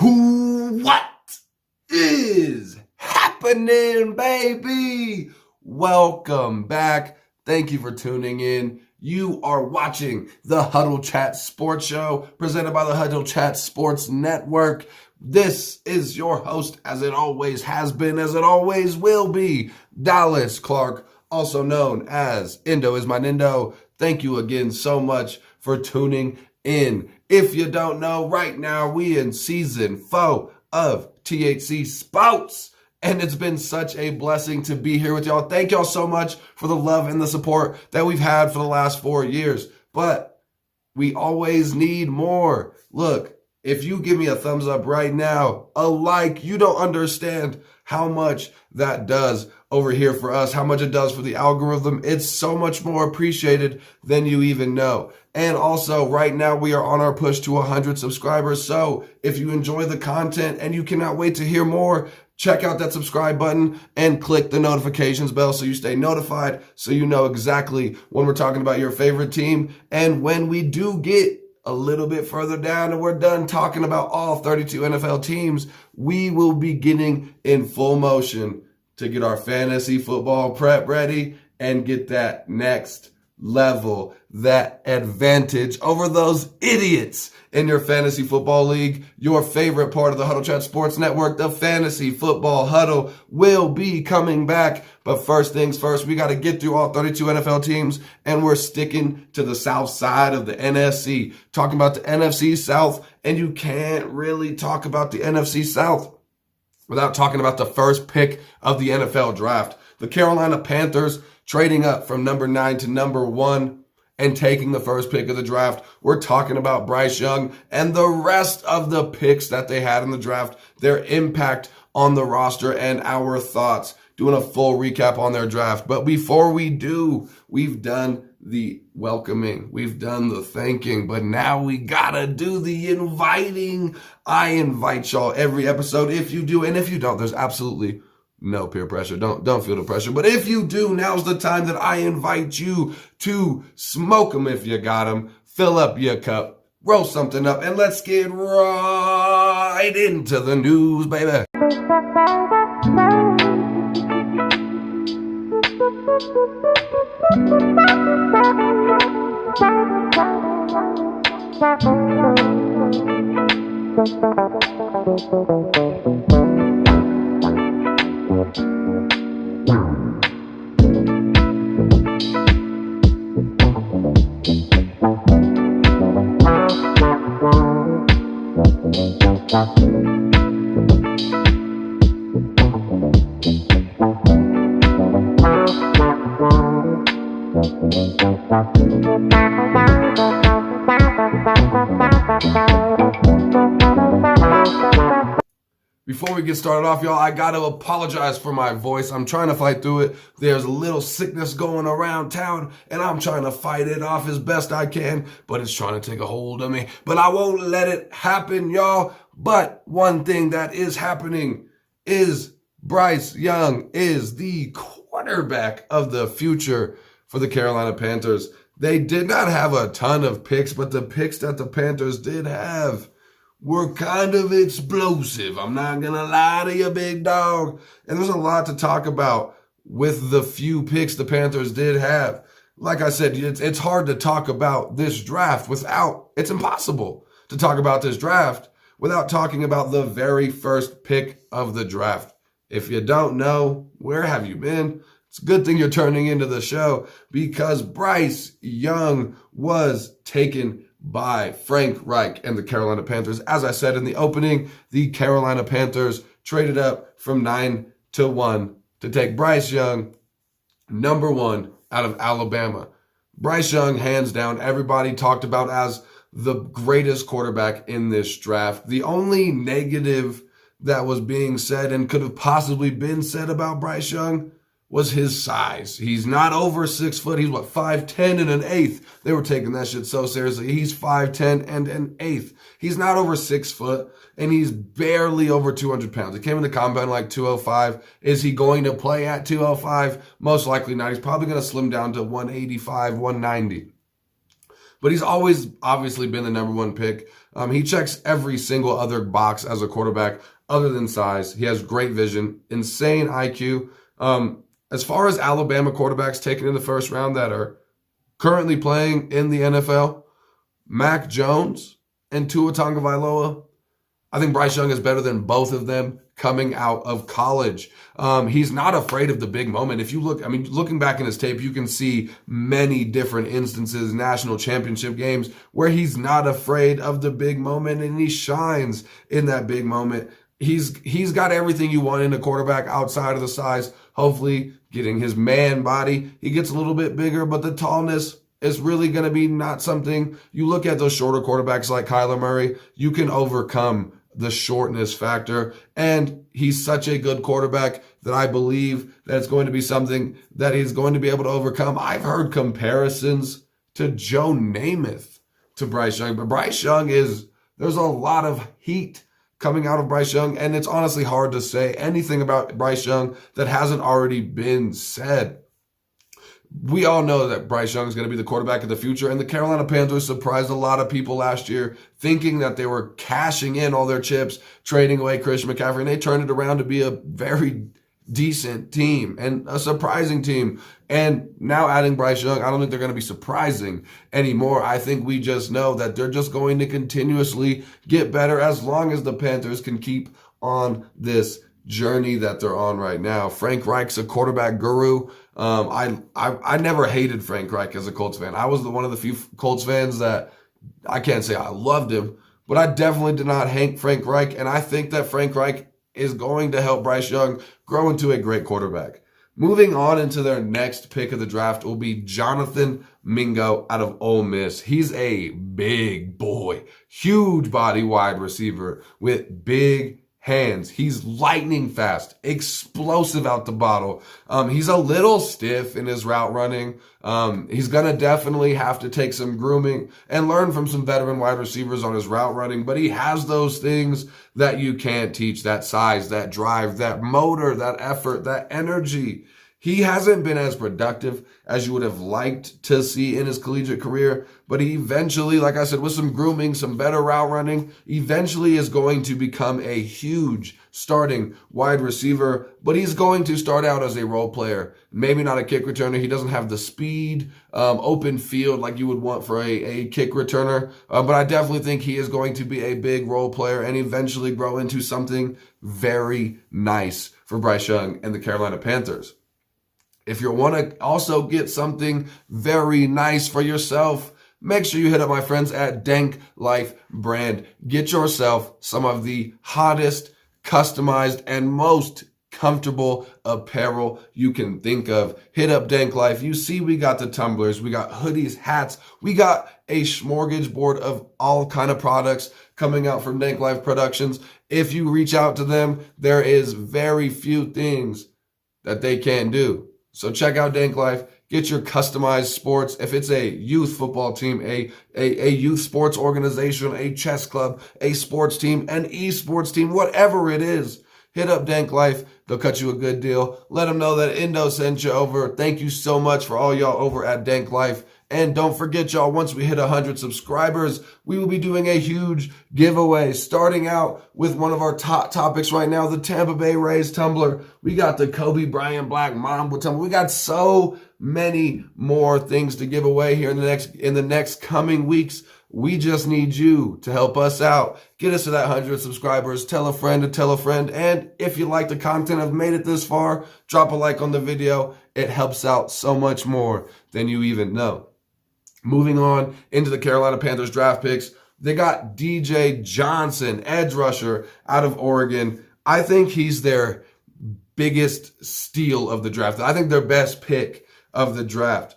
What is happening, baby? Welcome back. Thank you for tuning in. You are watching the Huddle Chat Sports Show presented by the Huddle Chat Sports Network. This is your host, as it always has been, as it always will be, Dallas Clark, also known as Indo is my Nindo. Thank you again so much for tuning in. If you don't know, right now we in season 4 of THC Sports, and it's been such a blessing to be here with y'all. Thank y'all so much for the love and the support that we've had for the last 4 years, but we always need more. Look, if you give me a thumbs up right now, a like, you don't understand how much that does over here for us, how much it does for the algorithm. It's so much more appreciated than you even know. And also, right now, we are on our push to 100 subscribers. So if you enjoy the content and you cannot wait to hear more, check out that subscribe button and click the notifications bell so you stay notified, so you know exactly when we're talking about your favorite team. And when we do get a little bit further down and we're done talking about all 32 NFL teams, we will be getting in full motion to get our fantasy football prep ready and get that next level, that advantage over those idiots in your fantasy football league. Your favorite part of the Huddle Chat Sports Network, the Fantasy Football Huddle, will be coming back. But first things first, we got to get through all 32 NFL teams, and we're sticking to the south side of the NFC, talking about the NFC South, and you can't really talk about the NFC South without talking about the first pick of the NFL draft. The Carolina Panthers trading up from number 9 to number 1 and taking the first pick of the draft. We're talking about Bryce Young and the rest of the picks that they had in the draft, their impact on the roster, and our thoughts, doing a full recap on their draft. But before we do, we've done the welcoming, we've done the thanking, but now we gotta do the inviting. I invite y'all every episode. If you do, and if you don't, there's absolutely no peer pressure. Don't feel the pressure. But if you do, now's the time that I invite you to smoke them if you got them. Fill up your cup, roll something up, and let's get right into the news, baby. Before we get started off, y'all, I got to apologize for my voice. I'm trying to fight through it. There's a little sickness going around town, and I'm trying to fight it off as best I can, but it's trying to take a hold of me. But I won't let it happen, y'all. But one thing that is happening is Bryce Young is the quarterback of the future for the Carolina Panthers. They did not have a ton of picks, but the picks that the Panthers did have were kind of explosive. I'm not going to lie to you, big dog. And there's a lot to talk about with the few picks the Panthers did have. Like I said, it's hard to talk about this draft it's impossible to talk about this draft without talking about the very first pick of the draft. If you don't know, where have you been? It's a good thing you're turning into the show, because Bryce Young was taken by Frank Reich and the Carolina Panthers. As I said in the opening, the Carolina Panthers traded up from 9 to 1 to take Bryce Young, number 1 out of Alabama. Bryce Young, hands down, everybody talked about as the greatest quarterback in this draft. The only negative that was being said and could have possibly been said about Bryce Young was his size. He's not over 6 foot. He's 5'10" and an eighth. They were taking that shit so seriously. He's 5'10" and an eighth. He's not over 6 foot, and he's barely over 200 pounds. He came in the combine like 205. Is he going to play at 205? Most likely not. He's probably going to slim down to 185, 190. but he's always obviously been the number one pick. He checks every single other box as a quarterback other than size. He has great vision, insane IQ. As far as Alabama quarterbacks taken in the first round that are currently playing in the NFL, Mac Jones and Tua Tagovailoa, I think Bryce Young is better than both of them coming out of college. He's not afraid of the big moment. If you look, looking back in his tape, you can see many different instances, national championship games, where he's not afraid of the big moment and he shines in that big moment. He's got everything you want in a quarterback outside of the size. Hopefully getting his man body. He gets a little bit bigger, but the tallness is really going to be not something. You look at those shorter quarterbacks like Kyler Murray, you can overcome the shortness factor. And he's such a good quarterback that I believe that it's going to be something that he's going to be able to overcome. I've heard comparisons to Joe Namath to Bryce Young, but Bryce Young there's a lot of heat coming out of Bryce Young, and it's honestly hard to say anything about Bryce Young that hasn't already been said. We all know that Bryce Young is going to be the quarterback of the future, and the Carolina Panthers surprised a lot of people last year thinking that they were cashing in all their chips, trading away Christian McCaffrey, and they turned it around to be a very decent team and a surprising team. And now adding Bryce Young, I don't think they're going to be surprising anymore. I think we just know that they're just going to continuously get better as long as the Panthers can keep on this journey that they're on right now. Frank Reich's a quarterback guru. I never hated Frank Reich as a Colts fan. I was one of the few Colts fans that I can't say I loved him, but I definitely did not hate Frank Reich. And I think that Frank Reich is going to help Bryce Young grow into a great quarterback. Moving on into their next pick of the draft will be Jonathan Mingo out of Ole Miss. He's a big boy, huge body wide receiver with big hands. He's lightning fast, explosive out the bottle. He's a little stiff in his route running. He's going to definitely have to take some grooming and learn from some veteran wide receivers on his route running, but he has those things that you can't teach: that size, that drive, that motor, that effort, that energy. He hasn't been as productive as you would have liked to see in his collegiate career, but he eventually, like I said, with some grooming, some better route running, eventually is going to become a huge starting wide receiver, but he's going to start out as a role player. Maybe not a kick returner. He doesn't have the speed, open field like you would want for a kick returner, but I definitely think he is going to be a big role player and eventually grow into something very nice for Bryce Young and the Carolina Panthers. If you want to also get something very nice for yourself, make sure you hit up my friends at Danklyfe brand. Get yourself some of the hottest, customized, and most comfortable apparel you can think of. Hit up Danklyfe. You see we got the tumblers, we got hoodies, hats, we got a smorgasbord of all kind of products coming out from Danklyfe Productions. If you reach out to them, there is very few things that they can't do. So check out Danklyfe, get your customized sports. If it's a youth football team, a youth sports organization, a chess club, a sports team, an esports team, whatever it is, hit up Danklyfe. They'll cut you a good deal. Let them know that Indo sent you over. Thank you so much for all y'all over at Danklyfe. And don't forget, y'all, once we hit 100 subscribers, we will be doing a huge giveaway, starting out with one of our top topics right now, the Tampa Bay Rays tumbler. We got the Kobe Bryant Black Mamba tumbler. We got so many more things to give away here in the next coming weeks. We just need you to help us out. Get us to that 100 subscribers. Tell a friend to tell a friend. And if you like the content, have made it this far, drop a like on the video. It helps out so much more than you even know. Moving on into the Carolina Panthers draft picks, they got DJ Johnson, edge rusher out of Oregon. I think he's their biggest steal of the draft. I think their best pick of the draft.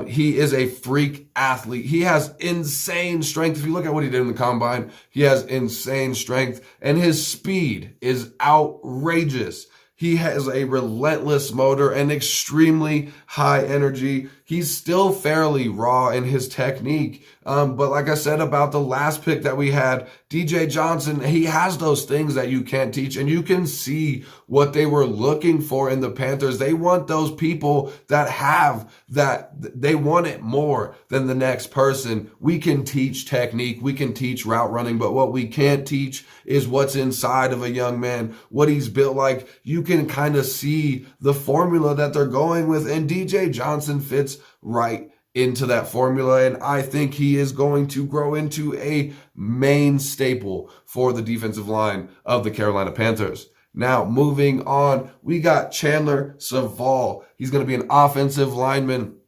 He is a freak athlete. He has insane strength. If you look at what he did in the combine, he has insane strength, and his speed is outrageous. He has a relentless motor and extremely high energy. He's still fairly raw in his technique. But like I said about the last pick that we had, DJ Johnson, he has those things that you can't teach, and you can see what they were looking for in the Panthers. They want those people that have that. They want it more than the next person. We can teach technique, we can teach route running, but what we can't teach is what's inside of a young man, what he's built like. You can kind of see the formula that they're going with, and DJ Johnson fits right into that formula, and I think he is going to grow into a main staple for the defensive line of the Carolina Panthers. Now, moving on, we got Chandler Saval. He's going to be an offensive lineman.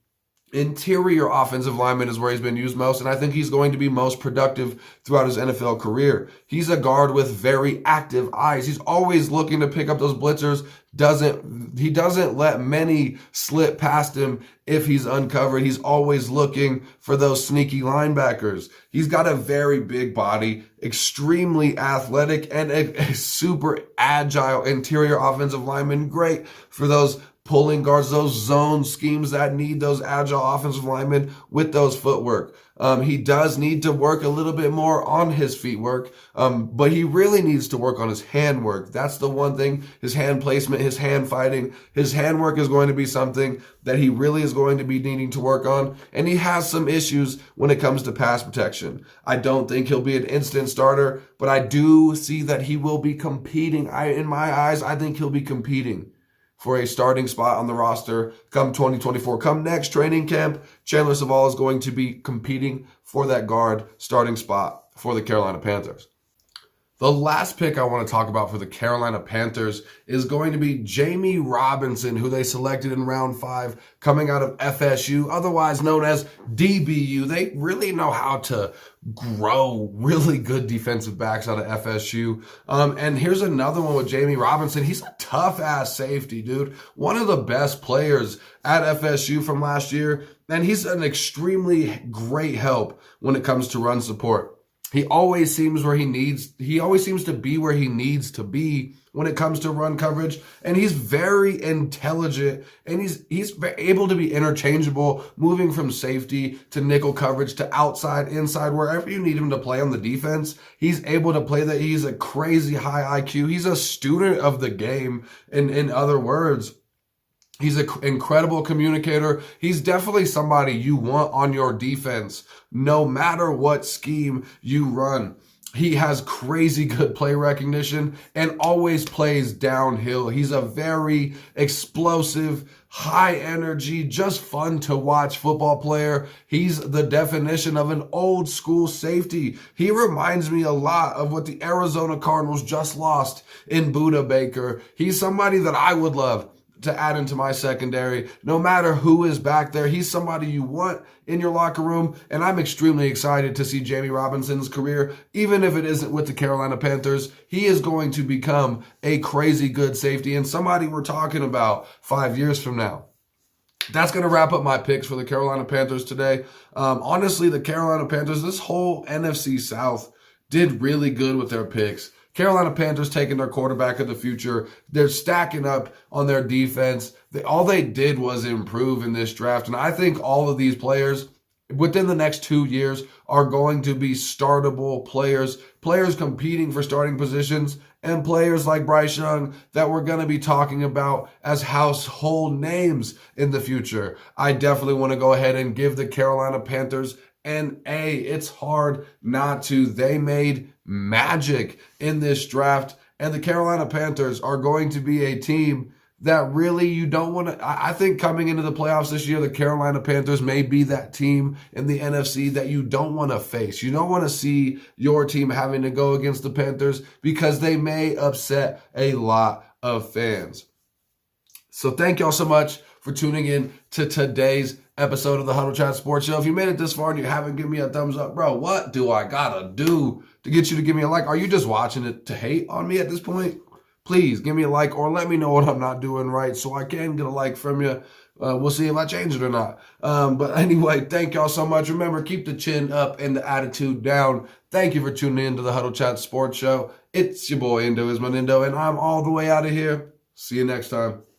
Interior offensive lineman is where he's been used most, and I think he's going to be most productive throughout his NFL career. He's a guard with very active eyes. He's always looking to pick up those blitzers. He doesn't let many slip past him if he's uncovered. He's always looking for those sneaky linebackers. He's got a very big body, extremely athletic, and a super agile interior offensive lineman. Great for those pulling guards, those zone schemes that need those agile offensive linemen with those footwork. He does need to work a little bit more on his feet work, but he really needs to work on his hand work. That's the one thing, his hand placement, his hand fighting. His hand work is going to be something that he really is going to be needing to work on, and he has some issues when it comes to pass protection. I don't think he'll be an instant starter, but I do see that he will be competing. In my eyes, I think he'll be competing for a starting spot on the roster come 2024. Come next training camp, Chandler Saval is going to be competing for that guard starting spot for the Carolina Panthers. The last pick I want to talk about for the Carolina Panthers is going to be Jamie Robinson, who they selected in round 5, coming out of FSU, otherwise known as DBU. They really know how to grow really good defensive backs out of FSU. And here's another one with Jamie Robinson. He's a tough-ass safety, dude. One of the best players at FSU from last year, and he's an extremely great help when it comes to run support. He always seems to be where he needs to be when it comes to run coverage, and he's very intelligent, and he's able to be interchangeable, moving from safety to nickel coverage to outside, inside, wherever you need him to play on the defense. He's able to play that. He's a crazy high IQ. He's a student of the game, in other words. He's an incredible communicator. He's definitely somebody you want on your defense, no matter what scheme you run. He has crazy good play recognition and always plays downhill. He's a very explosive, high energy, just fun to watch football player. He's the definition of an old school safety. He reminds me a lot of what the Arizona Cardinals just lost in Budda Baker. He's somebody that I would love to add into my secondary. No matter who is back there, he's somebody you want in your locker room, and I'm extremely excited to see Jamie Robinson's career. Even if it isn't with the Carolina Panthers, he is going to become a crazy good safety and somebody we're talking about 5 years from now. That's going to wrap up my picks for the Carolina Panthers today. Honestly, the Carolina Panthers, this whole NFC South did really good with their picks. Carolina Panthers taking their quarterback of the future. They're stacking up on their defense. All they did was improve in this draft. And I think all of these players within the next 2 years are going to be startable players competing for starting positions, and players like Bryce Young that we're going to be talking about as household names in the future. I definitely want to go ahead and give the Carolina Panthers an A. It's hard not to. They made magic in this draft, and the Carolina Panthers are going to be a team that really you don't want to. I think coming into the playoffs this year, the Carolina Panthers may be that team in the NFC that you don't want to face. You don't want to see your team having to go against the Panthers because they may upset a lot of fans. So thank y'all so much for tuning in to today's episode of the Huddle Chat Sports Show. If you made it this far and you haven't given me a thumbs up, bro, what do I gotta do to get you to give me a like? Are you just watching it to hate on me at this point? Please give me a like or let me know what I'm not doing right so I can get a like from you. We'll see if I change it or not. But anyway, thank y'all so much. Remember, keep the chin up and the attitude down. Thank you for tuning in to the Huddle Chat Sports Show. It's your boy, Indo is my Nindo, and I'm all the way out of here. See you next time.